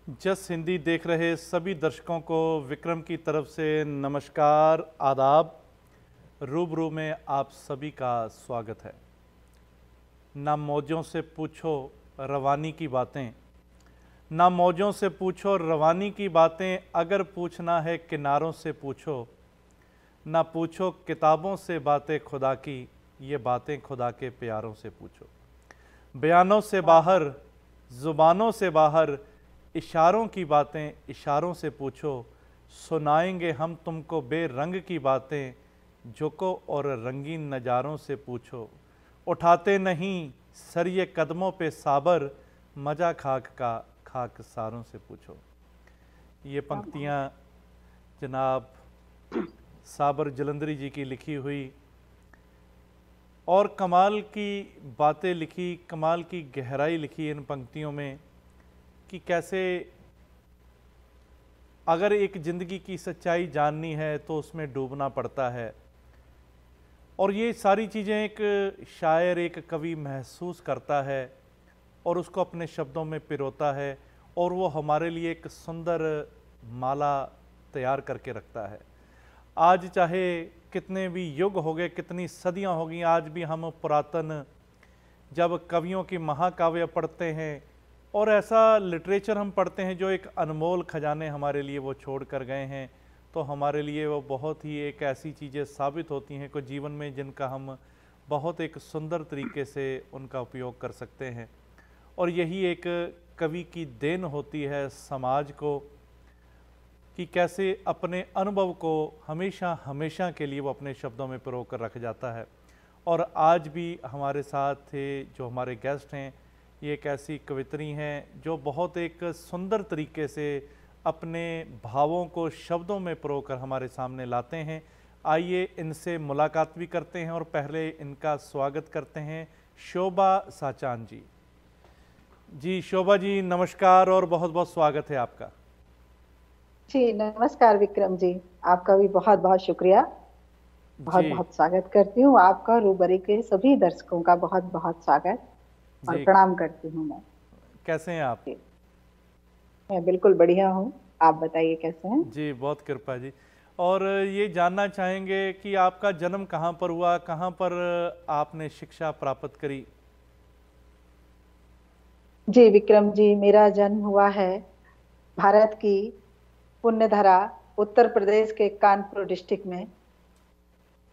जस हिंदी देख रहे सभी दर्शकों को विक्रम की तरफ से नमस्कार, आदाब। रूबरू में आप सभी का स्वागत है। ना मौजों से पूछो रवानी की बातें, ना मौजों से पूछो रवानी की बातें, अगर पूछना है किनारों से पूछो। ना पूछो किताबों से बातें खुदा की, ये बातें खुदा के प्यारों से पूछो। बयानों से बाहर, ज़ुबानों से बाहर, इशारों की बातें इशारों से पूछो। सुनाएंगे हम तुमको बेरंग की बातें, झुको और रंगीन नज़ारों से पूछो। उठाते नहीं सर ये कदमों पे साबर, मजा खाक का खाक सारों से पूछो। ये पंक्तियाँ जनाब साबर जलंधरी जी की लिखी हुई और कमाल की बातें लिखी, कमाल की गहराई लिखी इन पंक्तियों में कि कैसे अगर एक ज़िंदगी की सच्चाई जाननी है तो उसमें डूबना पड़ता है। और ये सारी चीज़ें एक शायर, एक कवि महसूस करता है और उसको अपने शब्दों में पिरोता है और वो हमारे लिए एक सुंदर माला तैयार करके रखता है। आज चाहे कितने भी युग हो गए, कितनी सदियां हो गई, आज भी हम पुरातन जब कवियों की महाकाव्य पढ़ते हैं और ऐसा लिटरेचर हम पढ़ते हैं जो एक अनमोल खजाने हमारे लिए वो छोड़ कर गए हैं, तो हमारे लिए वो बहुत ही एक ऐसी चीज़ें साबित होती हैं को जीवन में जिनका हम बहुत एक सुंदर तरीके से उनका उपयोग कर सकते हैं। और यही एक कवि की देन होती है समाज को कि कैसे अपने अनुभव को हमेशा हमेशा के लिए वो अपने शब्दों में पिरो कर रख जाता है। और आज भी हमारे साथ थे जो हमारे गेस्ट हैं, ये एक ऐसी कवित्री हैं जो बहुत एक सुंदर तरीके से अपने भावों को शब्दों में पिरो कर हमारे सामने लाते हैं। आइए इनसे मुलाकात भी करते हैं और पहले इनका स्वागत करते हैं शोभा साचान जी। जी शोभा जी नमस्कार और बहुत बहुत स्वागत है आपका। जी नमस्कार विक्रम जी, आपका भी बहुत बहुत शुक्रिया। बहुत जी बहुत स्वागत करती हूँ आपका, रूबरी के सभी दर्शकों का बहुत बहुत स्वागत और जी, प्रणाम करती हूँ मैं। कैसे हैं आप? जी, मैं बिल्कुल बढ़िया हूँ। आप बताइए कैसे हैं? जी बहुत कृपा जी। और ये जानना चाहेंगे कि आपका जन्म कहाँ पर हुआ, कहाँ पर आपने शिक्षा प्राप्त करी? जी विक्रम जी, मेरा जन्म हुआ है भारत की पुण्य धरा उत्तर प्रदेश के कानपुर डिस्ट्रिक्ट में।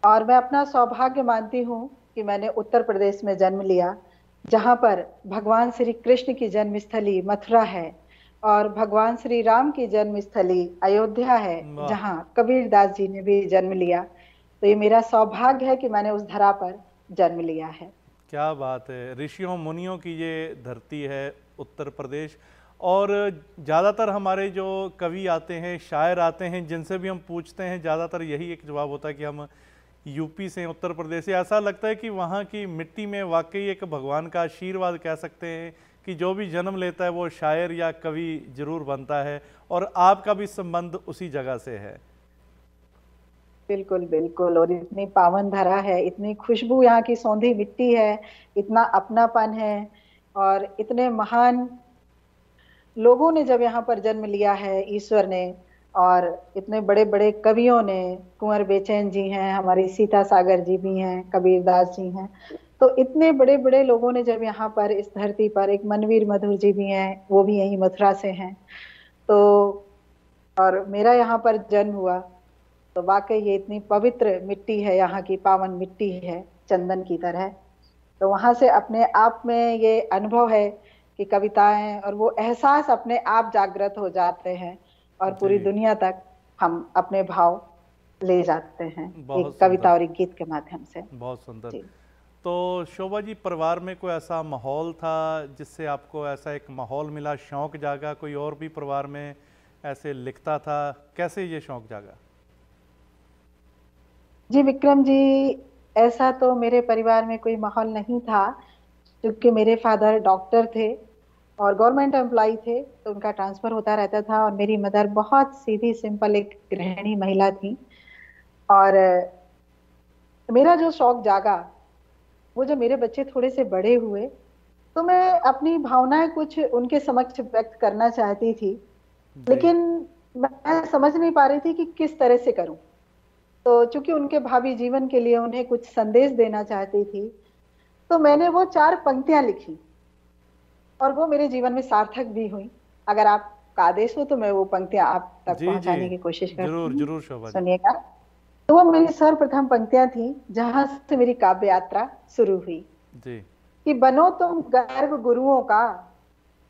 और मैं अपना सौभाग्य मानती हूँ कि मैंने उत्तर प्रदेश में जन्म लिया, जहाँ पर भगवान श्री कृष्ण की जन्मस्थली मथुरा है और भगवान श्री राम की जन्मस्थली अयोध्या है, वाह, जहाँ कबीरदास जी ने भी जन्म लिया। तो ये मेरा सौभाग्य है कि मैंने उस धरा पर जन्म लिया है। क्या बात है। ऋषियों मुनियों की ये धरती है उत्तर प्रदेश। और ज़्यादातर हमारे जो कवि आते हैं, शायर आते हैं, जिनसे भी हम पूछते हैं ज़्यादातर यही एक जवाब होता है कि हम यूपी से, उत्तर प्रदेश से। ऐसा लगता है कि वहाँ की मिट्टी में वाकई एक भगवान का आशीर्वाद कह सकते हैं कि जो भी जन्म लेता है वो शायर या कवि जरूर बनता है। और आपका भी संबंध उसी जगह से है। बिल्कुल बिल्कुल, और इतनी पावन धरा है, इतनी खुशबू यहाँ की सौंधी मिट्टी है, इतना अपनापन है। और इतने महान लोगों ने जब यहाँ पर जन्म लिया है, ईश्वर ने, और इतने बड़े बड़े कवियों ने, कुंवर बेचैन जी हैं, हमारी सीता सागर जी भी हैं, कबीरदास जी हैं। तो इतने बड़े बड़े लोगों ने जब यहाँ पर इस धरती पर, एक मनवीर मधुर जी भी हैं, वो भी यहीं मथुरा से हैं। तो और मेरा यहाँ पर जन्म हुआ, तो वाकई ये इतनी पवित्र मिट्टी है, यहाँ की पावन मिट्टी है, चंदन की तरह। तो वहां से अपने आप में ये अनुभव है कि कविताएं और वो एहसास अपने आप जागृत हो जाते हैं और पूरी जी दुनिया तक हम अपने भाव ले जाते हैं, बहुत एक सुंदर, कविता और एक गीत के माध्यम से। बहुत सुंदर। जी तो शोभा जी, परिवार में कोई ऐसा माहौल था जिससे आपको ऐसा एक माहौल मिला, शौक जागा? कोई और भी परिवार में ऐसे लिखता था, कैसे ये शौक जागा? जी विक्रम जी, ऐसा तो मेरे परिवार में कोई माहौल नहीं था, क्योंकि मेरे फादर डॉक्टर थे और गवर्नमेंट एम्प्लॉय थे, तो उनका ट्रांसफर होता रहता था। और मेरी मदर बहुत सीधी सिंपल एक गृहिणी महिला थी। और मेरा जो शौक जागा, वो जब मेरे बच्चे थोड़े से बड़े हुए, तो मैं अपनी भावनाएं कुछ उनके समक्ष व्यक्त करना चाहती थी, जी लेकिन मैं समझ नहीं पा रही थी कि किस तरह से करूं। तो चूंकि उनके भावी जीवन के लिए उन्हें कुछ संदेश देना चाहती थी, तो मैंने वो 4 पंक्तियां लिखी और वो मेरे जीवन में सार्थक भी हुई। अगर आपका आदेश हो तो मैं वो पंक्तियां आप तक जी जी, पहुंचाने की कोशिश करती जरूर हूँ। जरूर शोभा जी। सुनिएगा। तो वो मेरी सर्वप्रथम पंक्तियां थी जहां से मेरी काव्य यात्रा शुरू हुई, जी कि बनो तुम गर्व गुरुओं का,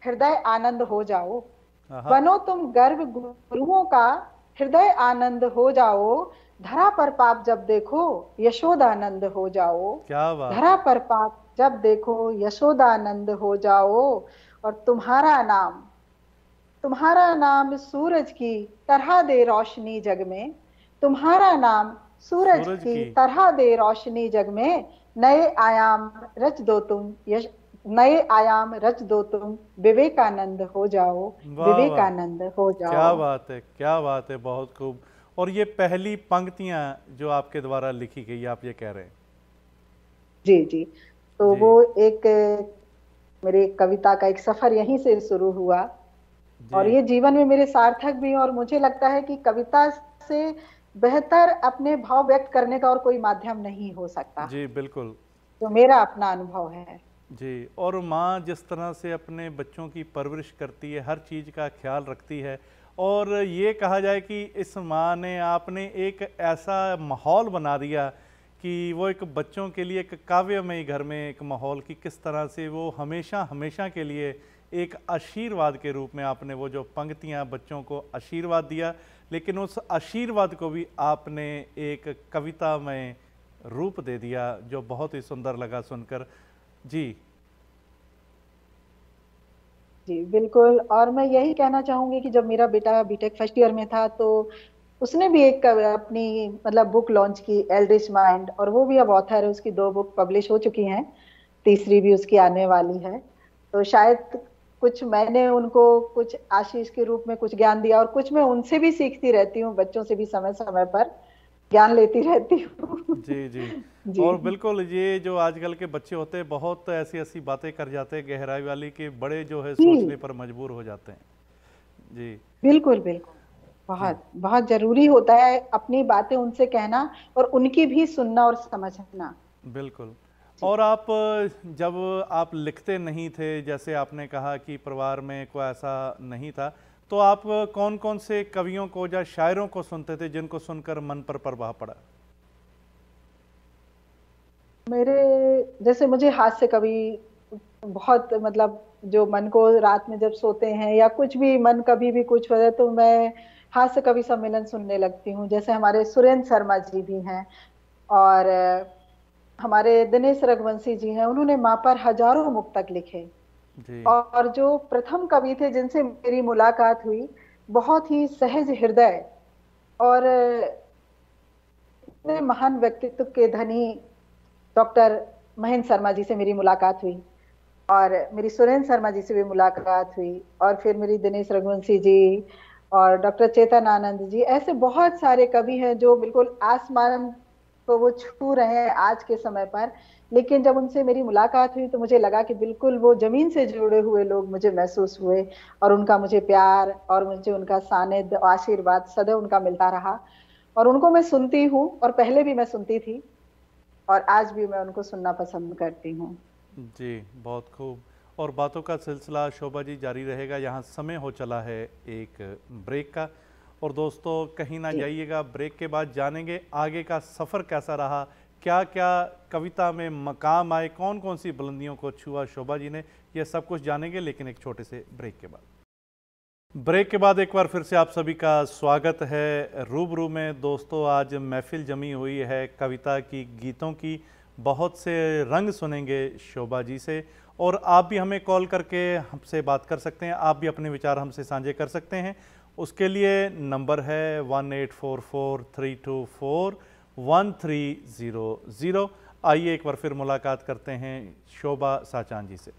हृदय आनंद हो जाओ। हाँ, बनो तुम गर्व गुरुओं का, हृदय आनंद हो जाओ। धरा पर पाप जब देखो, यशोदानंद हो जाओ। क्या बात धरा है। पर पाप जब देखो, यशोदानंद हो जाओ। और तुम्हारा नाम सूरज की तरह दे रोशनी जग में। तुम्हारा नाम सूरज सूरज की की। तरह दे रोशनी जग में। नए आयाम रच दो तुम यश नए आयाम रच दो तुम, विवेकानंद हो जाओ। वाह वाह, विवेकानंद हो जाओ। क्या बात है, क्या बात है, बहुत खूब। और ये पहली पंक्तियां जो आपके द्वारा लिखी गई, आप ये कह रहे हैं। जी जी। तो जी वो एक मेरी कविता का एक सफर यहीं से शुरू हुआ, जी और ये जीवन में मेरे सार्थक भी है। और मुझे लगता है कि कविता से बेहतर अपने भाव व्यक्त करने का और कोई माध्यम नहीं हो सकता। जी बिल्कुल। जो मेरा अपना अनुभव है। जी, और माँ जिस तरह से अपने बच्चों की परवरिश करती है, हर चीज़ का ख्याल रखती है, और ये कहा जाए कि इस माँ ने आपने एक ऐसा माहौल बना दिया कि वो एक बच्चों के लिए एक काव्यमय घर में एक माहौल की किस तरह से वो हमेशा हमेशा के लिए एक आशीर्वाद के रूप में आपने वो जो पंक्तियाँ बच्चों को आशीर्वाद दिया, लेकिन उस आशीर्वाद को भी आपने एक कविता में रूप दे दिया, जो बहुत ही सुंदर लगा सुनकर। जी जी बिल्कुल। और मैं यही कहना चाहूंगी कि जब मेरा बेटा बीटेक फर्स्ट ईयर में था, तो उसने भी एक अपनी मतलब बुक लॉन्च की, एल्डिश माइंड, और वो भी अब ऑथर है। उसकी 2 बुक पब्लिश हो चुकी हैं, तीसरी भी उसकी आने वाली है। तो शायद कुछ मैंने उनको कुछ आशीष के रूप में कुछ ज्ञान दिया, और कुछ मैं उनसे भी सीखती रहती हूँ, बच्चों से भी समय समय पर ज्ञान लेती रहती हूँ। जी जी। जी और बिल्कुल, ये जो आजकल के बच्चे होते हैं बहुत ऐसी ऐसी बातें कर जाते हैं गहराई वाली, कि बड़े जो है जी सोचने पर मजबूर हो जाते हैं। जी बिल्कुल बिल्कुल। जी बहुत बहुत जरूरी होता है अपनी बातें उनसे कहना, और उनकी भी सुनना और समझना। बिल्कुल। जी और आप जब आप लिखते नहीं थे, जैसे आपने कहा कि परिवार में कोई ऐसा नहीं था, तो आप कौन कौन से कवियों को या शायरों को सुनते थे जिनको सुनकर मन पर प्रभाव पड़ा? मेरे जैसे मुझे हास्य कवि बहुत, मतलब जो मन को रात में जब सोते हैं या कुछ भी मन कभी भी कुछ हो जाए, तो मैं हास्य कवि सम्मेलन सुनने लगती हूँ। जैसे हमारे सुरेंद्र शर्मा जी भी हैं, और हमारे दिनेश रघुवंशी जी हैं। उन्होंने माँ पर हजारों मुक्तक लिखे। जी और जो प्रथम कवि थे जिनसे मेरी मुलाकात हुई, बहुत ही सहज हृदय और इतने महान व्यक्तित्व के धनी डॉक्टर महेंद्र शर्मा जी से मेरी मुलाकात हुई। और मेरी सुरेंद्र शर्मा जी से भी मुलाकात हुई, और फिर मेरी दिनेश रघुवंशी जी और डॉक्टर चेतन आनंद जी। ऐसे बहुत सारे कवि हैं जो बिल्कुल आसमान को वो छू रहे हैं आज के समय पर। लेकिन जब उनसे मेरी मुलाकात हुई, तो मुझे लगा कि बिल्कुल वो जमीन से जुड़े हुए लोग मुझे महसूस हुए, और उनका मुझे प्यार और मुझे उनका सानिध्य आशीर्वाद सदैव उनका मिलता रहा। और उनको मैं सुनती हूँ, और पहले भी मैं सुनती थी, और आज भी मैं उनको सुनना पसंद करती हूँ। जी, बहुत खूब। और बातों का सिलसिला शोभा जी जारी रहेगा। यहाँ समय हो चला है एक ब्रेक का। और दोस्तों, कहीं ना जी जाइएगा, ब्रेक के बाद जानेंगे आगे का सफ़र कैसा रहा, क्या क्या कविता में मकाम आए, कौन कौन सी बुलंदियों को छुआ शोभा जी ने, यह सब कुछ जानेंगे, लेकिन एक छोटे से ब्रेक के बाद। ब्रेक के बाद एक बार फिर से आप सभी का स्वागत है रूबरू में। दोस्तों, आज महफिल जमी हुई है कविता की, गीतों की, बहुत से रंग सुनेंगे शोभा जी से। और आप भी हमें कॉल करके हमसे बात कर सकते हैं, आप भी अपने विचार हमसे साझे कर सकते हैं। उसके लिए नंबर है 1844-324-1300। आइए एक बार फिर मुलाकात करते हैं शोभा साचान जी से।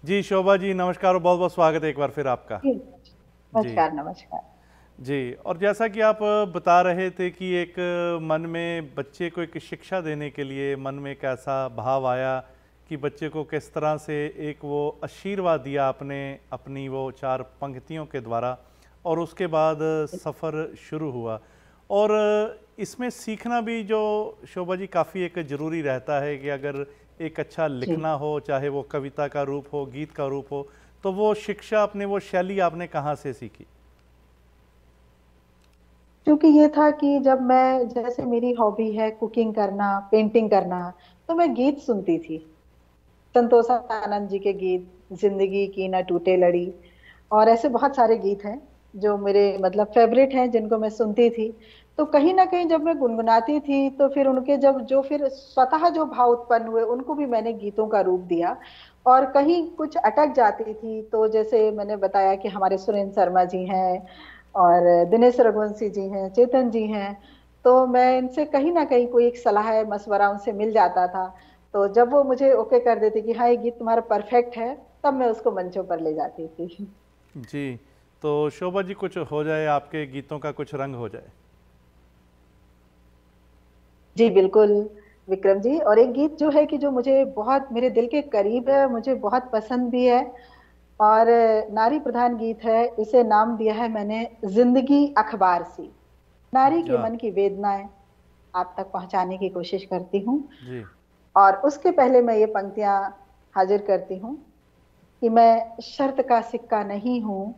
जी शोभा जी, नमस्कार और बहुत बहुत स्वागत है एक बार फिर आपका। जी। जी नमस्कार नमस्कार। जी। और जैसा कि आप बता रहे थे कि एक मन में बच्चे को एक शिक्षा देने के लिए मन में एक ऐसा भाव आया कि बच्चे को किस तरह से एक वो आशीर्वाद दिया आपने अपनी वो 4 पंक्तियों के द्वारा, और उसके बाद सफ़र शुरू हुआ। और इसमें सीखना भी जो शोभा जी काफ़ी एक ज़रूरी रहता है कि अगर एक अच्छा जी। लिखना हो, चाहे वो कविता का रूप हो, गीत का रूप हो, तो वो शिक्षा अपने, वो शैली आपने कहाँ से सीखी? क्योंकि ये था कि जब मैं, जैसे मेरी हॉबी है कुकिंग करना, पेंटिंग करना, तो मैं गीत सुनती थी। संतोष आनंद जी के गीत, जिंदगी की ना टूटे लड़ी, और ऐसे बहुत सारे गीत हैं जो मेरे मतलब फेवरेट हैं, जिनको मैं सुनती थी। तो कहीं ना कहीं जब मैं गुनगुनाती थी, तो फिर उनके जब जो फिर स्वतः जो भाव उत्पन्न हुए, उनको भी मैंने गीतों का रूप दिया। और कहीं कुछ अटक जाती थी, तो जैसे मैंने बताया कि हमारे सुरेंद्र शर्मा जी हैं, और दिनेश रघुवंशी जी हैं, चेतन जी हैं, तो मैं इनसे कहीं ना कहीं कोई एक सलाह मशवरा उनसे मिल जाता था। तो जब वो मुझे ओके कर देते कि हाँ ये गीत तुम्हारा परफेक्ट है, तब मैं उसको मंचों पर ले जाती थी। जी, तो शोभा जी कुछ हो जाए, आपके गीतों का कुछ रंग हो जाए। जी बिल्कुल विक्रम जी। और एक गीत जो है कि जो मुझे बहुत मेरे दिल के करीब है, मुझे बहुत पसंद भी है, और नारी प्रधान गीत है। इसे नाम दिया है मैंने जिंदगी अखबार सी। नारी के हाँ मन की वेदनाएं आप तक पहुंचाने की कोशिश करती हूँ। जी। और उसके पहले मैं ये पंक्तियां हाजिर करती हूँ कि मैं शर्त का सिक्का नहीं हूं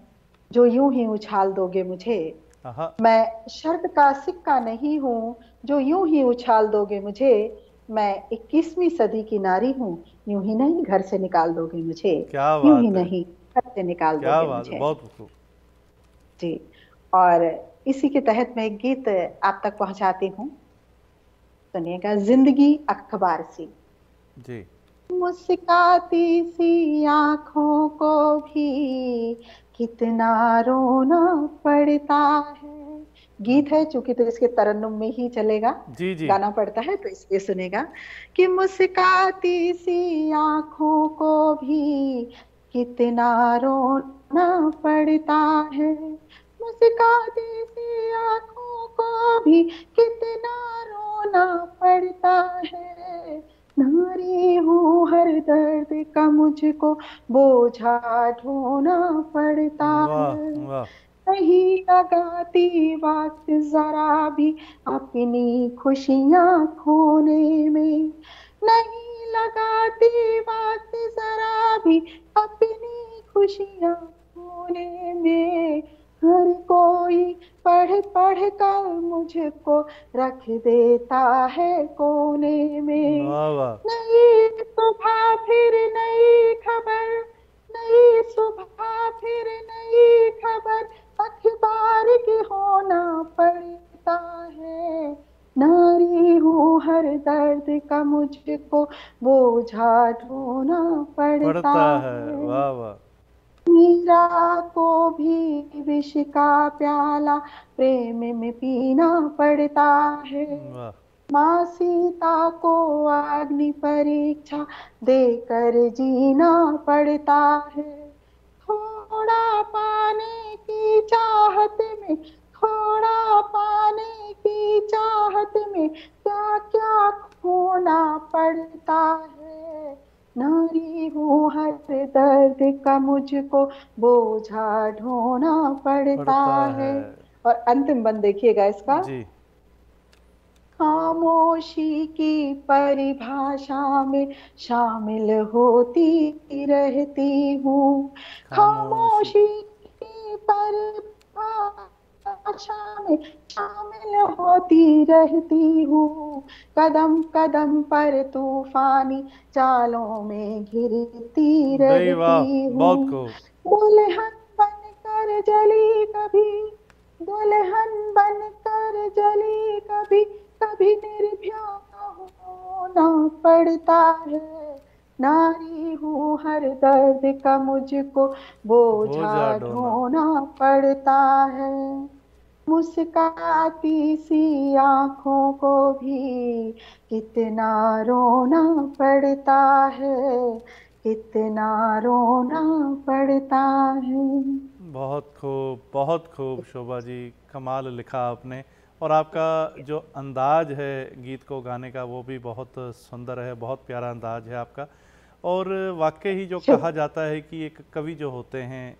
जो यूं ही उछाल दोगे मुझे। हाँ। मैं शर्त का सिक्का नहीं हूं जो यूं ही उछाल दोगे मुझे। मैं 21वीं सदी की नारी हूं, यूं ही नहीं घर से निकाल दोगे मुझे। क्या यूं ही बात है, नहीं घर से निकाल क्या दोगे बात है, मुझे। बहुत खूब। जी। और इसी के तहत मैं एक गीत आप तक पहुंचाती हूँ। सुनिएगा, जिंदगी अखबार सी। जी। मुस्काती सी आंखों को भी कितना रोना पड़ता है। गीत है चूंकि, तो इसके तरन्नुम में ही चलेगा, जी जी। गाना पड़ता है, तो इसलिए सुनेगा कि मुस्काती सी आंखों को भी कितना रोना पड़ता है। मुस्काती सी आंखों को भी कितना रोना पड़ता है। नारी हूँ हर दर्द का मुझको बोझा ढोना पड़ता वाह है। वाह। नहीं लगाती वक्त जरा भी अपनी खुशियां खोने में। नहीं लगाती वक्त जरा भी अपनी खुशियां खोने में। हर कोई पढ़ पढ़ कर मुझको रख देता है कोने में। वाह वाह। नई सुबह फिर नई खबर, नई सुबह फिर नई खबर, अखबार की होना पड़ता है। नारी हूँ हर दर्द का मुझको बोझा ढोना पड़ता पढ़ता है, है। वाह वाह। मीरा को भी विष का प्याला प्रेम में पीना पड़ता है। वाह। माँ सीता को अग्नि परीक्षा देकर जीना पड़ता है। थोड़ा पाने की चाहत में, थोड़ा पाने की चाहत में क्या क्या खोना पड़ता है। नारी हूँ हर दर्द का मुझको बोझा ढोना पड़ता पढ़ता है। है। और अंतिम बंद देखिएगा इसका। जी। खामोशी की परिभाषा में शामिल होती रहती हूँ। खामोशी। खामोशी की परिभाषा में शामिल होती रहती हूँ। कदम कदम पर तूफानी चालों में घिरती भाई वाह, रहती बहुत हूँ। खूब। दुल्हन बनकर जली कभी, दुल्हन बनकर जली कभी, कभी निर्भया होना पड़ता है। नारी हूँ हर दर्द का मुझको बोझा बोझा ढोना। ढोना पड़ता है। मुस्काती सी आंखों को भी कितना रोना पड़ता है, कितना रोना पड़ता है। बहुत खूब शोभा जी, कमाल लिखा आपने। और आपका जो अंदाज है गीत को गाने का, वो भी बहुत सुंदर है, बहुत प्यारा अंदाज है आपका। और वाकई ही जो कहा जाता है कि एक कवि जो होते हैं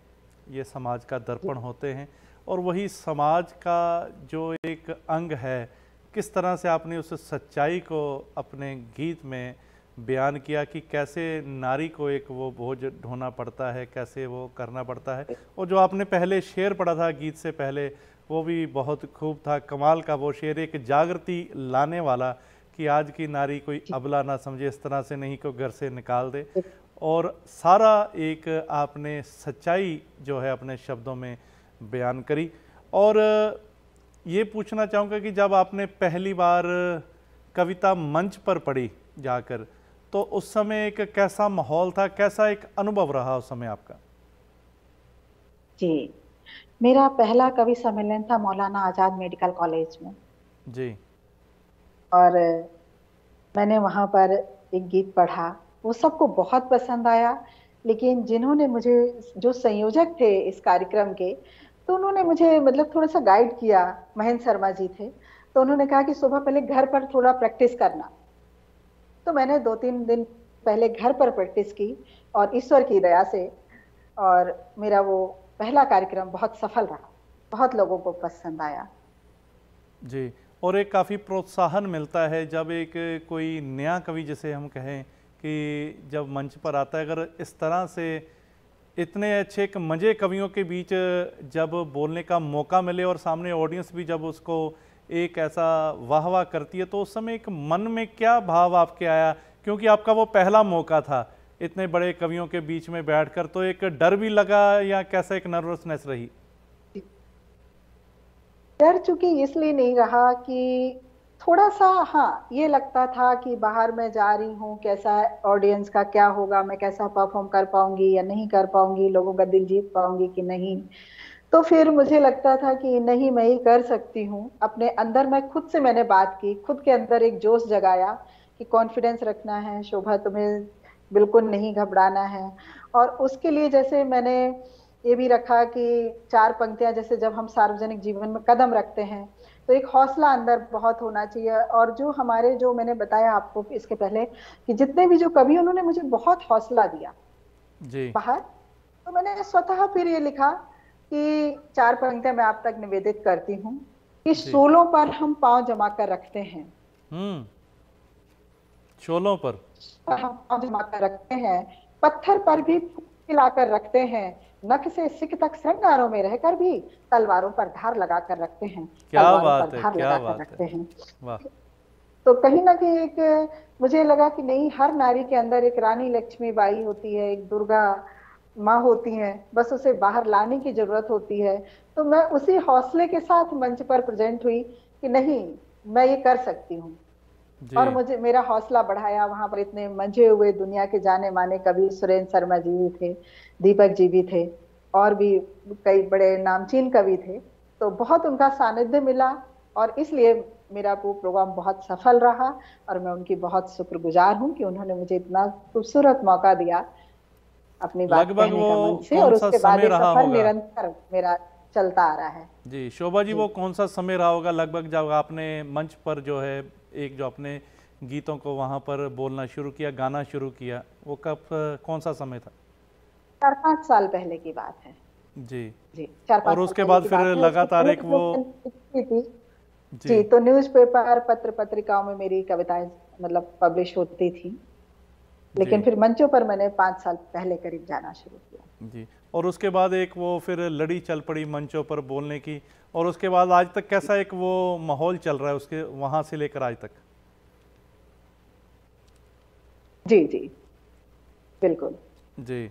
ये समाज का दर्पण होते हैं, और वही समाज का जो एक अंग है, किस तरह से आपने उस सच्चाई को अपने गीत में बयान किया कि कैसे नारी को एक वो बोझ ढोना पड़ता है, कैसे वो करना पड़ता है। और जो आपने पहले शेर पढ़ा था गीत से पहले, वो भी बहुत खूब था, कमाल का वो शेर, एक जागृति लाने वाला कि आज की नारी कोई अबला ना समझे, इस तरह से नहीं को घर से निकाल दे। और सारा एक आपने सच्चाई जो है अपने शब्दों में बयान करी। और ये पूछना चाहूँगा कि जब आपने पहली बार कविता मंच पर पढ़ी जाकर, तो उस समय एक कैसा माहौल था, कैसा एक अनुभव रहा उस समय आपका? जी, मेरा पहला कवि सम्मेलन था मौलाना आजाद मेडिकल कॉलेज में जी। और मैंने वहाँ पर एक गीत पढ़ा, वो सबको बहुत पसंद आया। लेकिन जिन्होंने मुझे, जो संयोजक थे इस कार्यक्रम के, तो उन्होंने मुझे मतलब थोड़ा सा गाइड किया। महेंद्र शर्मा जी थे, तो उन्होंने कहा कि सुबह पहले घर पर थोड़ा प्रैक्टिस करना। तो मैंने 2-3 दिन पहले घर पर प्रैक्टिस की और ईश्वर की दया से, और मेरा वो पहला कार्यक्रम बहुत सफल रहा, बहुत लोगों को पसंद आया। जी, और एक काफ़ी प्रोत्साहन मिलता है जब एक कोई नया कवि, जैसे हम कहें कि जब मंच पर आता है, अगर इस तरह से इतने अच्छे एक मज़े कवियों के बीच जब बोलने का मौका मिले और सामने ऑडियंस भी जब उसको एक ऐसा वाह वाह करती है, तो उस समय एक मन में क्या भाव आपके आया? क्योंकि आपका वो पहला मौका था इतने बड़े कवियों के बीच में बैठकर, तो एक डर भी लगा या कैसा एक नर्वसनेस रही? डर चूंकि इसलिए नहीं रहा कि थोड़ा सा, हाँ, ये लगता था कि बाहर मैं जा रही हूँ, कैसा ऑडियंस का क्या होगा, मैं कैसा परफॉर्म कर पाऊंगी या नहीं कर पाऊंगी, लोगों का दिल जीत पाऊंगी कि नहीं। तो फिर मुझे लगता था कि नहीं, मैं ये कर सकती हूँ। अपने अंदर मैं खुद से मैंने बात की, खुद के अंदर एक जोश जगाया कि कॉन्फिडेंस रखना है शोभा, तुम्हें बिल्कुल नहीं घबराना है। और उसके लिए जैसे मैंने ये भी रखा कि 4 पंक्तियां, जैसे जब हम सार्वजनिक जीवन में कदम रखते हैं तो एक हौसला अंदर बहुत होना चाहिए। और जो हमारे, जो मैंने बताया आपको इसके पहले कि जितने भी जो कवि, उन्होंने मुझे बहुत हौसला दिया जी। बाहर। तो मैंने स्वतः फिर ये लिखा कि 4 पंक्तियां मैं आप तक निवेदित करती हूँ कि जी। शोलों पर हम पांव जमा कर रखते हैं, शोलों पर हम पांव जमा कर रखते हैं, पत्थर पर भी खिलाकर रखते हैं, नख से सिक तक श्रृंगारों में रहकर भी तलवारों पर धार लगा कर रखते हैं, क्या तलवारों पर बात है, धार क्या लगा कर बात है। रखते हैं। वाह। तो कहीं ना कहीं एक मुझे लगा कि नहीं, हर नारी के अंदर एक रानी लक्ष्मीबाई होती है, एक दुर्गा माँ होती है, बस उसे बाहर लाने की जरूरत होती है। तो मैं उसी हौसले के साथ मंच पर प्रेजेंट हुई कि नहीं, मैं ये कर सकती हूँ। और जी। मुझे मेरा हौसला बढ़ाया। वहां पर इतने मंजे हुए दुनिया के जाने माने कवि, सुरेंद्र शर्मा जी भी थे, दीपक जी भी थे, और भी कई बड़े नामचीन कवि थे। तो बहुत उनका सानिध्य मिला, और इसलिए मेरा वो प्रोग्राम बहुत सफल रहा। और मैं उनकी बहुत शुक्रगुजार हूँ कि उन्होंने मुझे इतना खूबसूरत मौका दिया अपनी बात लगभग कहने वो का मंच से। कौन और सा उसके बाद समय ये रहा सफर होगा? निरंतर मेरा चलता आ रहा है। जी शोभा जी, जी, वो कौन सा समय रहा होगा लगभग जब आपने मंच पर जो है एक जो अपने गीतों को वहाँ पर बोलना शुरू किया, गाना शुरू किया, वो कब, कौन सा समय था? 4-5 साल पहले की बात है। जी। जी, 4-5 और साल उसके पहले बाद की फिर बात है। उसके लगातार पहले एक जो वो। मैंने लिखी थी, जी। जी, तो न्यूज़पेपर, पत्र पत्रिकाओं में मेरी कविताएं मतलब पब्लिश होती थी। लेकिन जी। फिर मंचों पर मैंने 5 साल पहले करीब जाना शुरू किया। जी। और उसके बाद एक वो फिर लड़ी चल पड़ी मंचों पर बोलने की, और उसके बाद आज तक कैसा एक वो माहौल चल रहा है उसके, वहाँ से लेकर आज तक? जी जी, बिल्कुल। जी।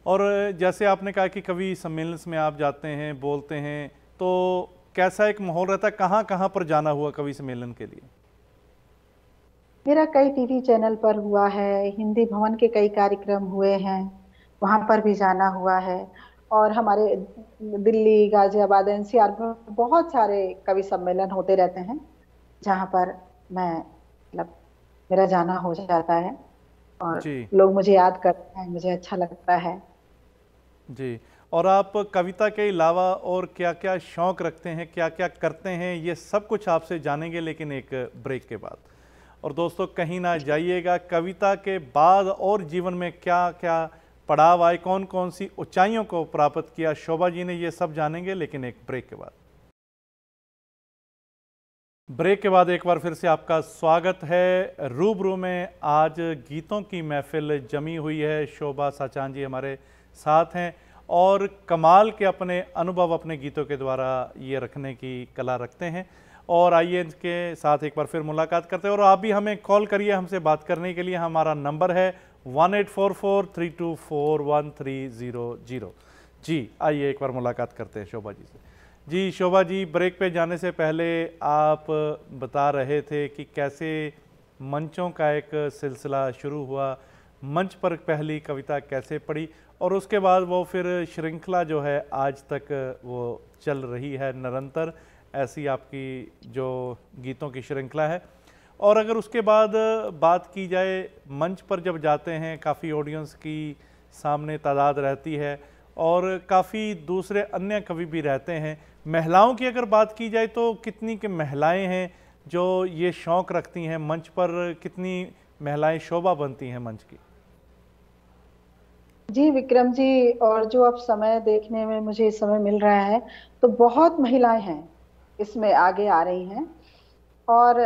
और जैसे आपने कहा कि कवि सम्मेलन में आप जाते हैं, बोलते हैं, तो कैसा एक माहौल रहता है? कहाँ कहाँ पर जाना हुआ कवि सम्मेलन के लिए? मेरा कई टीवी चैनल पर हुआ है, हिंदी भवन के कई कार्यक्रम हुए हैं, वहां पर भी जाना हुआ है। और हमारे दिल्ली, गाजियाबाद, एनसीआर में बहुत सारे कवि सम्मेलन होते रहते हैं, जहां पर मैं मतलब मेरा जाना हो जाता है। और जी। लोग मुझे याद करते हैं, मुझे अच्छा लगता है। जी। और आप कविता के अलावा और क्या क्या शौक रखते हैं, क्या क्या करते हैं, ये सब कुछ आपसे जानेंगे, लेकिन एक ब्रेक के बाद। और दोस्तों कहीं ना जाइएगा, कविता के बाद और जीवन में क्या क्या पड़ाव आए, कौन कौन सी ऊंचाइयों को प्राप्त किया शोभा जी ने, ये सब जानेंगे, लेकिन एक ब्रेक के बाद। ब्रेक के बाद एक बार फिर से आपका स्वागत है। रूबरू में आज गीतों की महफिल जमी हुई है। शोभा साचान जी हमारे साथ हैं और कमाल के अपने अनुभव अपने गीतों के द्वारा ये रखने की कला रखते हैं। और आइए इनके साथ एक बार फिर मुलाकात करते हैं। और आप भी हमें कॉल करिए हमसे बात करने के लिए। हमारा नंबर है 1844324130। जी आइए एक बार मुलाकात करते हैं शोभा जी से। जी शोभा जी, ब्रेक पे जाने से पहले आप बता रहे थे कि कैसे मंचों का एक सिलसिला शुरू हुआ, मंच पर पहली कविता कैसे पढ़ी और उसके बाद वो फिर श्रृंखला जो है आज तक वो चल रही है निरंतर, ऐसी आपकी जो गीतों की श्रृंखला है। और अगर उसके बाद बात की जाए, मंच पर जब जाते हैं काफ़ी ऑडियंस की सामने तादाद रहती है और काफ़ी दूसरे अन्य कवि भी रहते हैं। महिलाओं की अगर बात की जाए तो कितनी के महिलाएं हैं जो ये शौक़ रखती हैं, मंच पर कितनी महिलाएं शोभा बनती हैं मंच की? जी विक्रम जी, और जो अब समय देखने में मुझे इस समय मिल रहा है तो बहुत महिलाएं हैं इसमें आगे आ रही हैं। और